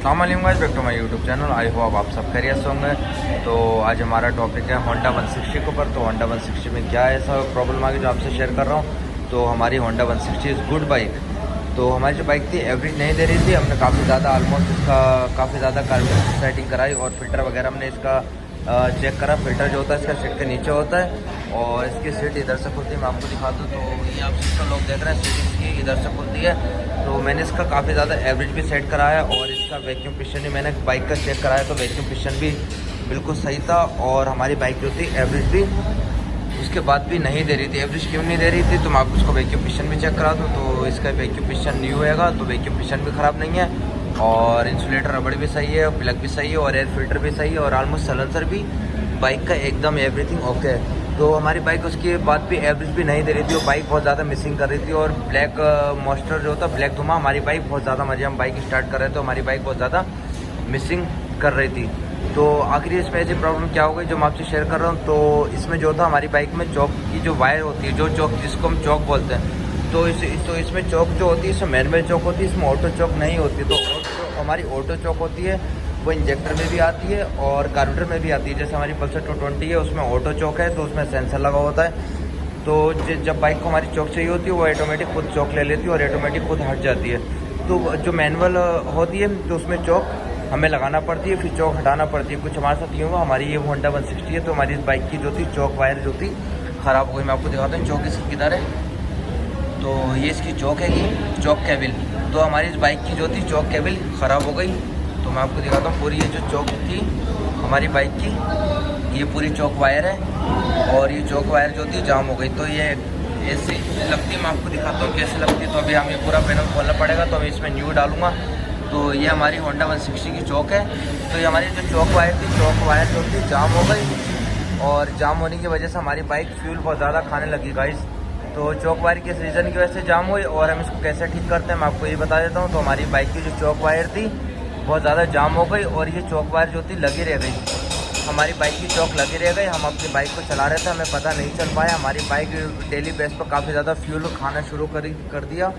अस्सलाम वालेकुम guys, back to my YouTube channel. I hope आप सब खैरियत से होंगे। तो आज हमारा टॉपिक है होंडा 160 के ऊपर। तो होंडा 160 में क्या ऐसा प्रॉब्लम आ गई जो आपसे शेयर कर रहा हूँ। तो हमारी होंडा 160 इज़ गुड बाइक। तो हमारी जो बाइक थी एवरेज नहीं दे रही थी। हमने काफ़ी ज़्यादा ऑलमोस्ट इसका काफ़ी ज़्यादा कार्बोरेटर सेटिंग कराई और फिल्टर वगैरह हमने इसका चेक करा। फिल्टर जो होता है इसका सीट के नीचे होता है और इसकी सीट इधर से खुलती है। मैं आपको दिखा दूँ तो ये आप सिस्टम लोग देख रहे हैं, सीट इसकी इधर से खुलती है। तो मैंने इसका काफ़ी ज़्यादा एवरेज भी सेट कराया और इसका वैक्यूम पिस्टन भी मैंने बाइक का चेक कराया तो वैक्यूम पिस्टन भी बिल्कुल सही था। और हमारी बाइक जो थी एवरेज भी उसके बाद भी नहीं दे रही थी। एवरेज क्यों नहीं दे रही थी तो मैं आपको उसको वैक्यूम पिस्टन भी चेक करा दूँ। तो इसका वैक्यूम पिस्टन न्यू होएगा तो वैक्यूम पिस्टन भी ख़राब नहीं है और इंसुलेटर रबड़ भी सही है, प्लग भी सही है और एयर फिल्टर भी सही है और ऑलमोस्ट सलेंसर भी बाइक का एकदम एवरीथिंग ओके है। तो हमारी बाइक उसके बाद भी एवरेज भी नहीं दे रही थी। वो बाइक बहुत ज़्यादा मिसिंग कर रही थी और ब्लैक मॉस्टर जो होता ब्लैक धुआं हमारी बाइक बहुत ज़्यादा मजे हम बाइक स्टार्ट कर रहे थे तो हमारी बाइक बहुत ज़्यादा मिसिंग कर रही थी। तो आखिर इसमें ऐसी प्रॉब्लम क्या हो गई जो मैं आपसे शेयर कर रहा हूँ। तो इसमें जो था हमारी बाइक में चौक की जो वायर होती है, जो चौक जिसको हम चौक बोलते हैं, तो इसमें चौक जो होती है इसमें मैनुअल चौक होती है, इसमें ऑटो चौक नहीं होती। तो हमारी ऑटो चौक होती है वो इंजेक्टर में भी आती है और कार्बोरेटर में भी आती है। जैसे हमारी पल्सर 220 है उसमें ऑटो चौक है तो उसमें सेंसर लगा होता है। तो जब बाइक को हमारी चौक चाहिए होती है वो ऑटोमेटिक खुद चौक ले लेती है और ऑटोमेटिक खुद हट जाती है। तो जो मैनुअल होती है तो उसमें चौक हमें लगाना पड़ती है, फिर चौक हटाना पड़ती है। कुछ हमारे साथ ये हुआ, हमारी ये होंडा 160 है तो हमारी इस बाइक की जो थी चौक वायर जो थी ख़राब हो गई। मैं आपको दिखाता हूँ चौक इसकी किधर है। तो ये इसकी चौक है कि चौक केबल। तो हमारी इस बाइक की जो थी चौक केबल ख़राब हो गई। तो मैं आपको दिखाता हूँ पूरी ये जो चौक थी हमारी बाइक की, ये पूरी चौक वायर है और ये चौक वायर जो थी जाम हो गई। तो ये ऐसी लगती है, मैं आपको दिखाता हूँ कैसे लगती है। तो अभी हमें पूरा पैनल खोलना पड़ेगा तो मैं इसमें न्यू डालूंगा। तो ये हमारी होंडा 160 की चौक है। तो ये हमारी जो चौक वायर थी, चौक वायर जो थी जाम हो गई और जाम होने की वजह से हमारी बाइक फ्यूल बहुत ज़्यादा खाने लगी गाइस। तो चौक वायर किस रीज़न की वजह से जाम हुई और हम इसको कैसे ठीक करते हैं मैं आपको ये बता देता हूँ। तो हमारी बाइक की जो चौक वायर थी बहुत ज़्यादा जाम हो गई और ये चौक वायर जो थी लगी रह गई। हमारी बाइक की चौक लगी रह गई। हम अपनी बाइक को चला रहे थे, हमें पता नहीं चल पाया। हमारी बाइक डेली बेस पर काफ़ी ज़्यादा फ्यूल खाना शुरू कर दिया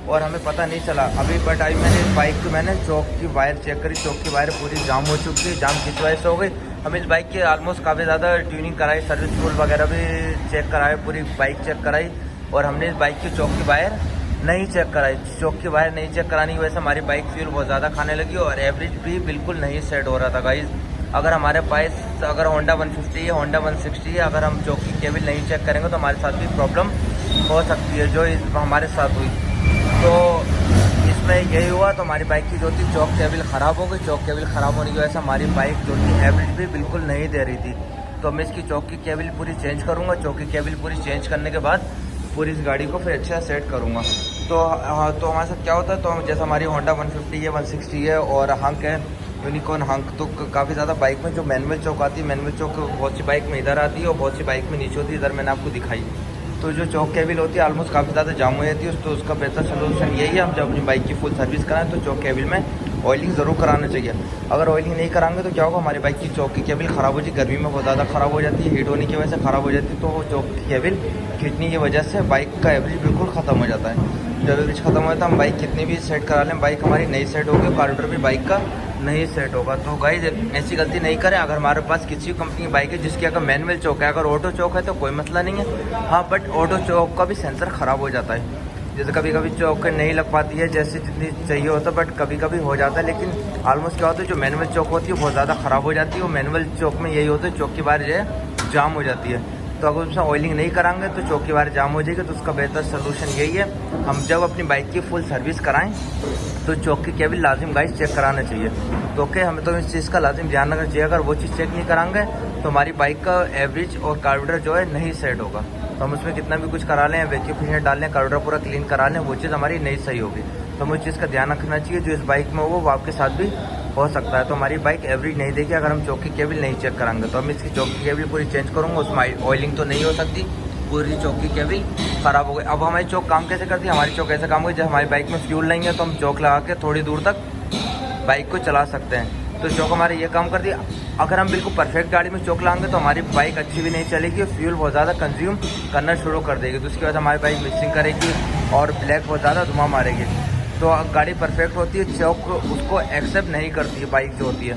और हमें पता नहीं चला अभी। बट अभी मैंने इस बाइक की मैंने चौक की वायर चेक करी, चौक की वायर पूरी जाम हो चुकी है। जाम किस वजह से हो गई, हम इस बाइक की ऑलमोस्ट काफ़ी ज़्यादा ट्यूनिंग कराई, सर्विस टूल वगैरह भी चेक कराए, पूरी बाइक चेक कराई और हमने इस बाइक की चौक की वायर नहीं चेक कराई। चौक की वायर नहीं चेक कराने की वजह से हमारी बाइक फ्यूल बहुत ज़्यादा खाने लगी और एवरेज भी बिल्कुल नहीं सेट हो रहा था गाइज। अगर हमारे पास अगर होंडा 150 है, होंडा 160 है, अगर हम चौक की केबल नहीं चेक करेंगे तो हमारे साथ भी प्रॉब्लम हो सकती है जो हमारे साथ हुई। तो इसमें यही हुआ। तो हमारी बाइक की जो थी चौक केबल ख़राब हो गई। चौक केबल ख़राब होने की वजह से हमारी बाइक जो थी एवरेज भी बिल्कुल नहीं दे रही थी। तो मैं इसकी चौक की केबल पूरी चेंज करूँगा। चौक की केबल पूरी चेंज करने के बाद पूरी इस गाड़ी को फिर अच्छा सेट करूँगा। तो हाँ, तो हमारे साथ क्या होता है, तो जैसे हमारी होंडा 150 है, 160 है और हंक है, यूनिकॉर्न हंक। तो काफ़ी ज़्यादा बाइक में जो मैनुअल चौक आती है, मैनुअल चौक बहुत सी बाइक में इधर आती है और बहुत सी बाइक में नीचे होती है। इधर मैंने आपको दिखाई। तो जो चौक केबल होती है ऑलमोस्ट काफ़ी ज़्यादा जाम हो जाती है। तो उसका बेहतर सोल्यूशन यही है, हम जब अपनी बाइक की फुल सर्विस कराएं तो चौक केबल में ऑयलिंग ज़रूर कराना चाहिए। अगर ऑयलिंग नहीं कराएंगे तो क्या होगा, हमारी बाइक की चौक की केबल ख़राब हो जाती है। गर्मी में बहुत ज़्यादा ख़राब हो जाती है, हीट होने की वजह से ख़राब हो जाती है। तो वो चौक की केबल खींचने की वजह से बाइक का एवरेज बिल्कुल ख़त्म हो जाता है। जब एवरेज ख़त्म हो जाता है हम बाइक कितनी भी सेट करा लें, बाइक हमारी नहीं सेट होगी, कार्बोरेटर भी बाइक का नहीं सेट होगा। तो गाइस ऐसी गलती नहीं करें। अगर हमारे पास किसी कंपनी की बाइक है जिसकी अगर मैनुअल चौक है, अगर ऑटो चौक है तो कोई मसला नहीं है। हाँ, बट ऑटो चौक का भी सेंसर ख़राब हो जाता है। जैसे कभी कभी चौक नहीं लग पाती है जैसे जितनी चाहिए होता है, बट कभी कभी हो जाता है। लेकिन ऑलमोस्ट क्या होता है, जो मैनुअल चौक होती है बहुत ज़्यादा ख़राब हो जाती है। वो मैनुअल चौक में यही होता है, चौक की वायर जो है जाम हो जाती है। तो अगर उसमें ऑयलिंग नहीं कराएंगे तो चौक की वायर जाम हो जाएगी। तो उसका बेहतर सोल्यूशन यही है, हम जब अपनी बाइक की फुल सर्विस कराएं तो चौक की केबल लाजिम गाइस चेक कराना चाहिए। तो ओके, हमें तो इस चीज़ का लाजिम ध्यान रखना चाहिए। अगर वो चीज़ चेक नहीं कराएंगे तो हमारी बाइक का एवरेज और कार्बोरेटर जो है नहीं सेट होगा। तो हम उसमें कितना भी कुछ करा लें, वैक्यूम क्लीनर डाल लें, कार्बोरेटर पूरा क्लीन करा लें, वो चीज़ हमारी नहीं सही होगी। तो हमें उस चीज़ का ध्यान रखना चाहिए। जो इस बाइक में हो वो आपके साथ भी हो सकता है। तो हमारी बाइक एवरेज नहीं देगी अगर हम चौक की केबल नहीं चेक कराएंगे। तो हम इसकी चौक की केबल पूरी चेंज करूँगा। उसमें ऑयलिंग तो नहीं हो सकती, पूरी चौक की केबल ख़राब हो गई। अब हमारी चौक काम कैसे करती है, हमारी चौक ऐसे काम होगी, जब हमारी बाइक में फ्यूल नहीं है तो हम चौक लगा के थोड़ी दूर तक बाइक को चला सकते हैं। तो चौक हमारे ये काम करती है। अगर हम बिल्कुल परफेक्ट गाड़ी में चौक लाएंगे तो हमारी बाइक अच्छी भी नहीं चलेगी, फ्यूल बहुत ज़्यादा कंज्यूम करना शुरू कर देगी। तो उसकी वजह से हमारी बाइक मिक्सिंग करेगी और ब्लैक बहुत ज़्यादा धुआं मारेगी। तो गाड़ी परफेक्ट होती है, चौक उसको एक्सेप्ट नहीं करती है बाइक जो होती है।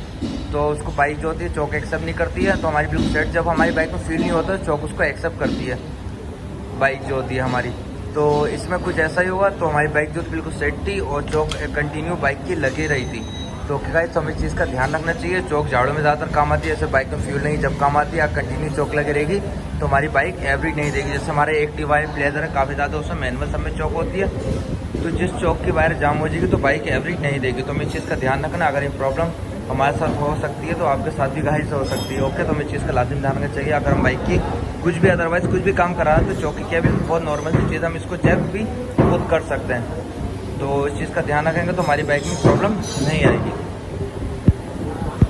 तो उसको बाइक जो होती है चौक एक्सेप्ट नहीं करती है, तो हमारी बिल्कुल सेट जब हमारी बाइक में फील नहीं होता है चौक उसको एक्सेप्ट करती है बाइक जो होती है हमारी। तो इसमें कुछ ऐसा ही हुआ, तो हमारी बाइक जो बिल्कुल सेट थी और चौक कंटिन्यू बाइक की लगी रही थी। तो गाइस हमें इस चीज़ का ध्यान रखना चाहिए। चौक झाड़ों में ज़्यादातर काम आती है, जैसे बाइक में फ्यूल नहीं जब काम आती है, कंटिन्यू चौक लगी रहेगी तो हमारी बाइक एवरेज नहीं देगी। जैसे हमारे एक्टिवा है, प्लेजर है, काफ़ी ज़्यादा उसमें मैनुअल सब में चौक होती है, तो जिस चौक की वायर जाम हो जाएगी तो बाइक एवरेज नहीं देगी। तो हमें इस चीज़ का ध्यान रखना। अगर ये प्रॉब्लम हमारे साथ हो सकती है तो आपके साथ भी गाइस हो सकती है। ओके, तो हमें इस चीज़ का लाजिम ध्यान रखना चाहिए। अगर हम बाइक की कुछ भी अदरवाइज कुछ भी काम करा रहे हैं तो चौक की क्या भी बहुत नॉर्मल सी चीज़, हम इसको चेक भी खुद कर सकते हैं। तो इस चीज़ का ध्यान रखेंगे तो हमारी बाइक में प्रॉब्लम नहीं आएगी।